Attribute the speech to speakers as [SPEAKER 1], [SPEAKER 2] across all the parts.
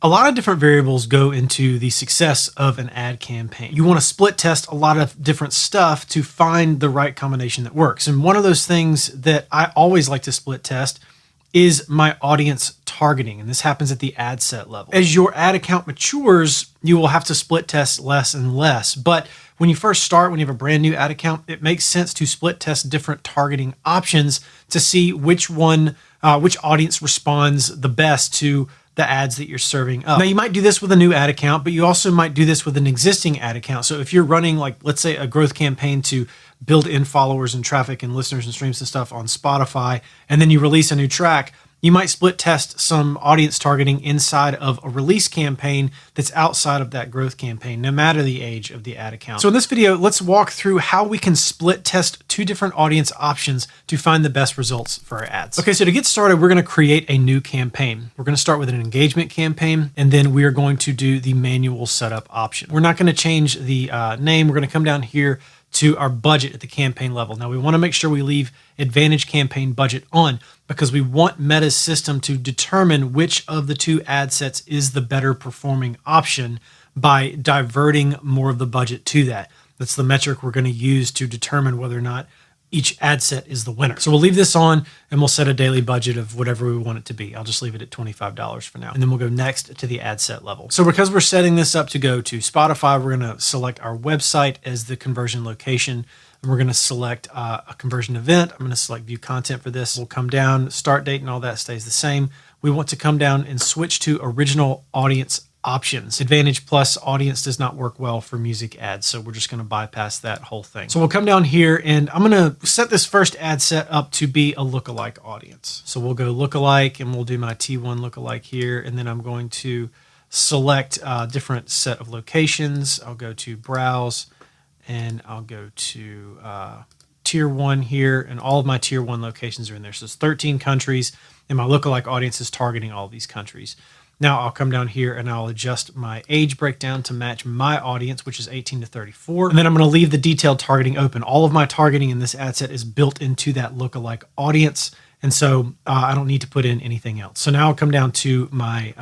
[SPEAKER 1] A lot of different variables go into the success of an ad campaign. You want to split test a lot of different stuff to find the right combination that works. And one of those things that I always like to split test is my audience targeting. And this happens at the ad set level. As your ad account matures, you will have to split test less and less. But when you first start, when you have a brand new ad account, it makes sense to split test different targeting options to see which audience responds the best to the ads that you're serving up. Now, you might do this with a new ad account, but you also might do this with an existing ad account. So if you're running, like, let's say, a growth campaign to build in followers and traffic and listeners and streams and stuff on Spotify, and then you release a new track, you might split test some audience targeting inside of a release campaign that's outside of that growth campaign, no matter the age of the ad account. So in this video, let's walk through how we can split test two different audience options to find the best results for our ads. Okay, so to get started, we're going to create a new campaign. We're going to start with an engagement campaign, and then we are going to do the manual setup option. We're not going to change the name. We're going to come down here to our budget at the campaign level. Now, we want to make sure we leave Advantage Campaign Budget on because we want Meta's system to determine which of the two ad sets is the better performing option by diverting more of the budget to that. That's the metric we're going to use to determine whether or not each ad set is the winner. So we'll leave this on and we'll set a daily budget of whatever we want it to be. I'll just leave it at $25 for now. And then we'll go next to the ad set level. So because we're setting this up to go to Spotify, we're going to select our website as the conversion location. And we're going to select a conversion event. I'm going to select view content for this. We'll come down, start date and all that stays the same. We want to come down and switch to original audience options. Advantage Plus audience does not work well for music ads, so we're just going to bypass that whole thing. So we'll come down here and I'm going to set this first ad set up to be a lookalike audience. So we'll go lookalike and we'll do my T1 lookalike here, and then I'm going to select a different set of locations. I'll go to browse and I'll go to tier 1 here, and all of my tier 1 locations are in there. So it's 13 countries and my lookalike audience is targeting all these countries. Now I'll come down here and I'll adjust my age breakdown to match my audience, which is 18 to 34. And then I'm going to leave the detailed targeting open. All of my targeting in this ad set is built into that lookalike audience. And so I don't need to put in anything else. So now I'll come down to my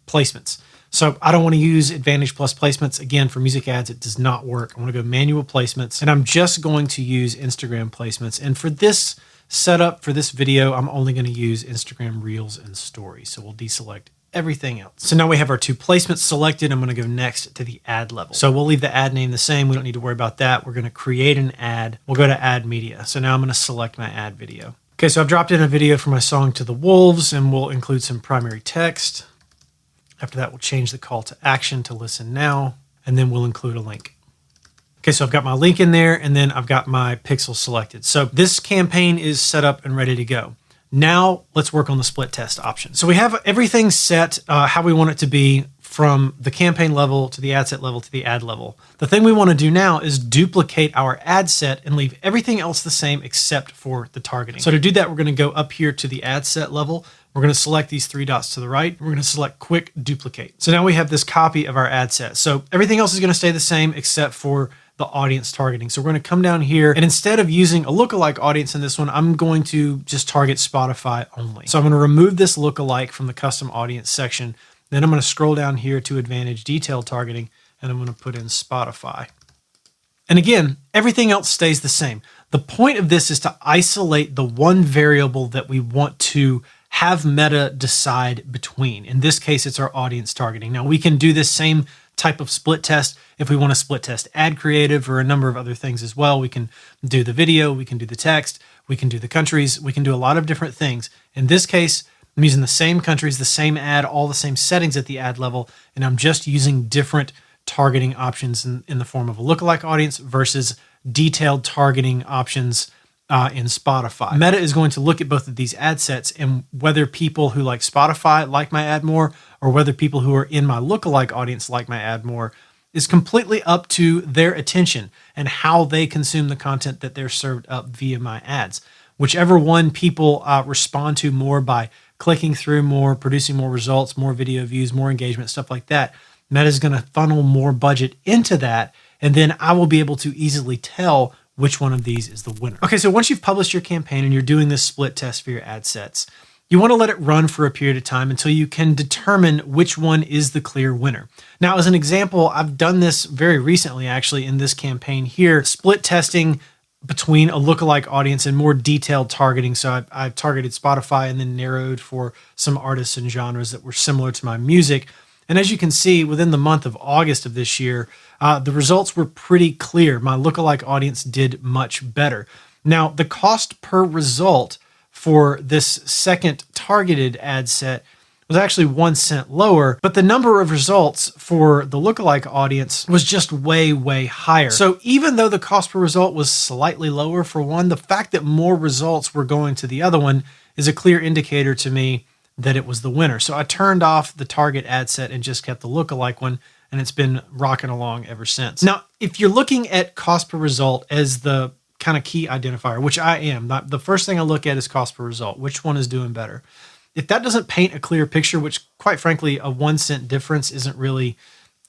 [SPEAKER 1] placements. So I don't want to use Advantage Plus placements. Again, for music ads, it does not work. I want to go manual placements, and I'm just going to use Instagram placements. And for this setup, for this video, I'm only going to use Instagram Reels and Stories. So we'll deselect everything else. So now we have our two placements selected. I'm going to go next to the ad level. So we'll leave the ad name the same. We don't need to worry about that. We're going to create an ad. We'll go to add media. So now I'm going to select my ad video. Okay, so I've dropped in a video for my song To the Wolves, and we'll include some primary text. After that, we'll change the call to action to listen now, and then we'll include a link. Okay, so I've got my link in there, and then I've got my pixel selected. So this campaign is set up and ready to go. Now let's work on the split test option. So we have everything set how we want it to be from the campaign level to the ad set level to the ad level. The thing we want to do now is duplicate our ad set and leave everything else the same except for the targeting. So to do that, we're going to go up here to the ad set level. We're going to select these three dots to the right. We're going to select quick duplicate. So now we have this copy of our ad set. So everything else is going to stay the same except for the audience targeting. So we're going to come down here, and instead of using a lookalike audience in this one, I'm going to just target Spotify only. So I'm going to remove this lookalike from the custom audience section. Then I'm going to scroll down here to Advantage Detailed Targeting, and I'm going to put in Spotify. And again, everything else stays the same. The point of this is to isolate the one variable that we want to have Meta decide between. In this case, it's our audience targeting. Now we can do this same type of split test if we want to split test ad creative or a number of other things as well. We can do the video, we can do the text, we can do the countries, we can do a lot of different things. In this case, I'm using the same countries, the same ad, all the same settings at the ad level, and I'm just using different targeting options in the form of a lookalike audience versus detailed targeting options in Spotify. Meta is going to look at both of these ad sets, and whether people who like Spotify like my ad more or whether people who are in my lookalike audience like my ad more is completely up to their attention and how they consume the content that they're served up via my ads. Whichever one people respond to more by clicking through more, producing more results, more video views, more engagement, stuff like that, Meta is going to funnel more budget into that, and then I will be able to easily tell which one of these is the winner. Okay, so once you've published your campaign and you're doing this split test for your ad sets, You want to let it run for a period of time until you can determine which one is the clear winner. Now, as an example, I've done this very recently, actually, in this campaign here, split testing between a lookalike audience and more detailed targeting. So I've targeted Spotify and then narrowed for some artists and genres that were similar to my music. And as you can see, within the month of August of this year, the results were pretty clear. My lookalike audience did much better. Now, the cost per result for this second targeted ad set was actually 1 cent lower, but the number of results for the lookalike audience was just way, way higher. So even though the cost per result was slightly lower for one, the fact that more results were going to the other one is a clear indicator to me that it was the winner. So I turned off the target ad set and just kept the lookalike one, and it's been rocking along ever since. Now, if you're looking at cost per result as the kind of key identifier, which I am, the first thing I look at is cost per result. Which one is doing better? If that doesn't paint a clear picture, which quite frankly, a 1 cent difference isn't really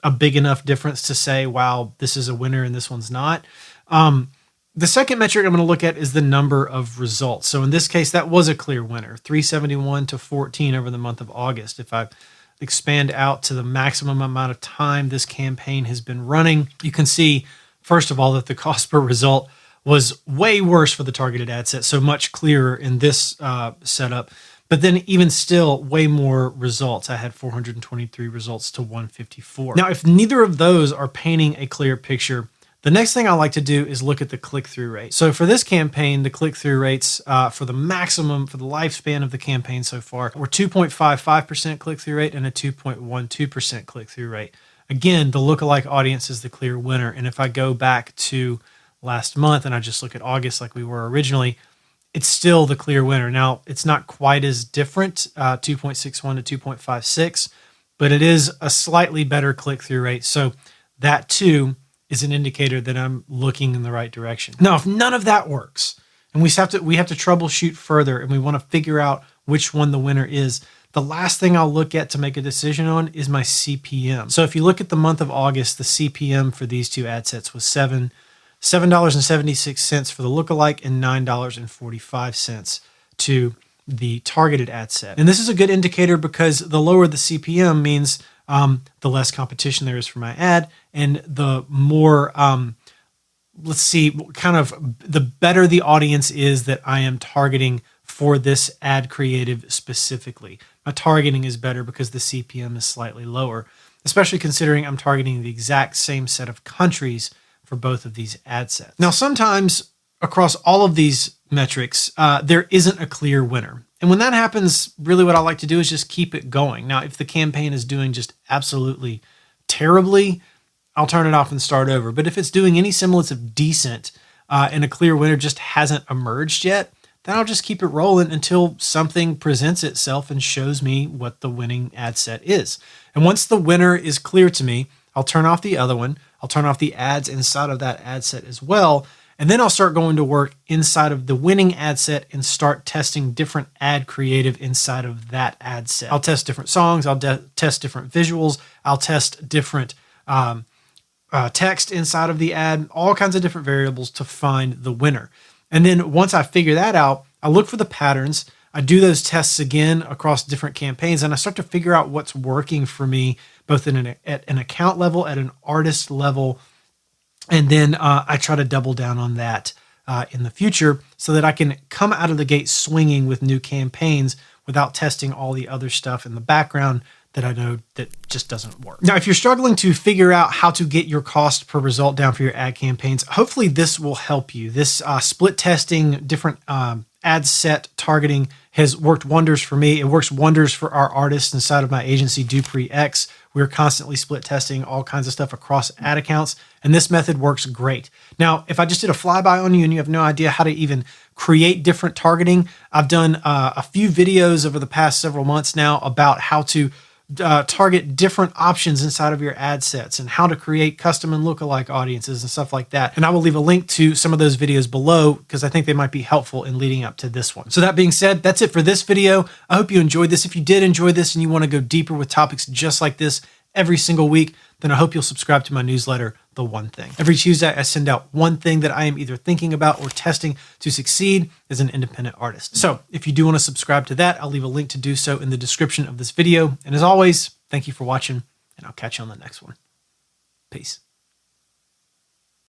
[SPEAKER 1] a big enough difference to say, wow, this is a winner and this one's not. The second metric I'm going to look at is the number of results. So in this case, that was a clear winner, 371 to 14 over the month of August. If I expand out to the maximum amount of time this campaign has been running, you can see, first of all, that the cost per result was way worse for the targeted ad set, so much clearer in this setup. But then even still, way more results. I had 423 results to 154. Now, if neither of those are painting a clear picture, the next thing I like to do is look at the click-through rate. So for this campaign, the click-through rates for the maximum, for the lifespan of the campaign so far, were 2.55% click-through rate and a 2.12% click-through rate. Again, the lookalike audience is the clear winner. And if I go back to last month and I just look at August like we were originally, it's still the clear winner. Now, it's not quite as different, 2.61 to 2.56, but it is a slightly better click-through rate. So that too is an indicator that I'm looking in the right direction. Now, if none of that works, and we have to troubleshoot further, and we want to figure out which one the winner is, the last thing I'll look at to make a decision on is my CPM. So if you look at the month of August, the CPM for these two ad sets was $7.76 for the lookalike and $9.45 to the targeted ad set. And this is a good indicator because the lower the CPM means the less competition there is for my ad, and the more, the better the audience is that I am targeting for this ad creative specifically. My targeting is better because the CPM is slightly lower, especially considering I'm targeting the exact same set of countries for both of these ad sets. Now, sometimes across all of these metrics, there isn't a clear winner. And when that happens, really what I like to do is just keep it going. Now, if the campaign is doing just absolutely terribly, I'll turn it off and start over. But if it's doing any semblance of decent and a clear winner just hasn't emerged yet, then I'll just keep it rolling until something presents itself and shows me what the winning ad set is. And once the winner is clear to me, I'll turn off the other one. I'll turn off the ads inside of that ad set as well. And then I'll start going to work inside of the winning ad set and start testing different ad creative inside of that ad set. I'll test different songs. I'll test different visuals. I'll test different text inside of the ad, all kinds of different variables to find the winner. And then once I figure that out, I look for the patterns. I do those tests again across different campaigns, and I start to figure out what's working for me, both at an account level, at an artist level, and then I try to double down on that in the future so that I can come out of the gate swinging with new campaigns without testing all the other stuff in the background that I know that just doesn't work. Now, if you're struggling to figure out how to get your cost per result down for your ad campaigns, hopefully this will help you. This split testing, different ad set targeting has worked wonders for me. It works wonders for our artists inside of my agency, DuPree X. We're constantly split testing all kinds of stuff across ad accounts, and this method works great. Now, if I just did a flyby on you and you have no idea how to even create different targeting, I've done a few videos over the past several months now about how to target different options inside of your ad sets and how to create custom and lookalike audiences and stuff like that. And I will leave a link to some of those videos below because I think they might be helpful in leading up to this one. So that being said, that's it for this video. I hope you enjoyed this. If you did enjoy this and you want to go deeper with topics just like this every single week, then I hope you'll subscribe to my newsletter, The One Thing. Every Tuesday, I send out one thing that I am either thinking about or testing to succeed as an independent artist. So if you do want to subscribe to that, I'll leave a link to do so in the description of this video. And as always, thank you for watching, and I'll catch you on the next one. Peace.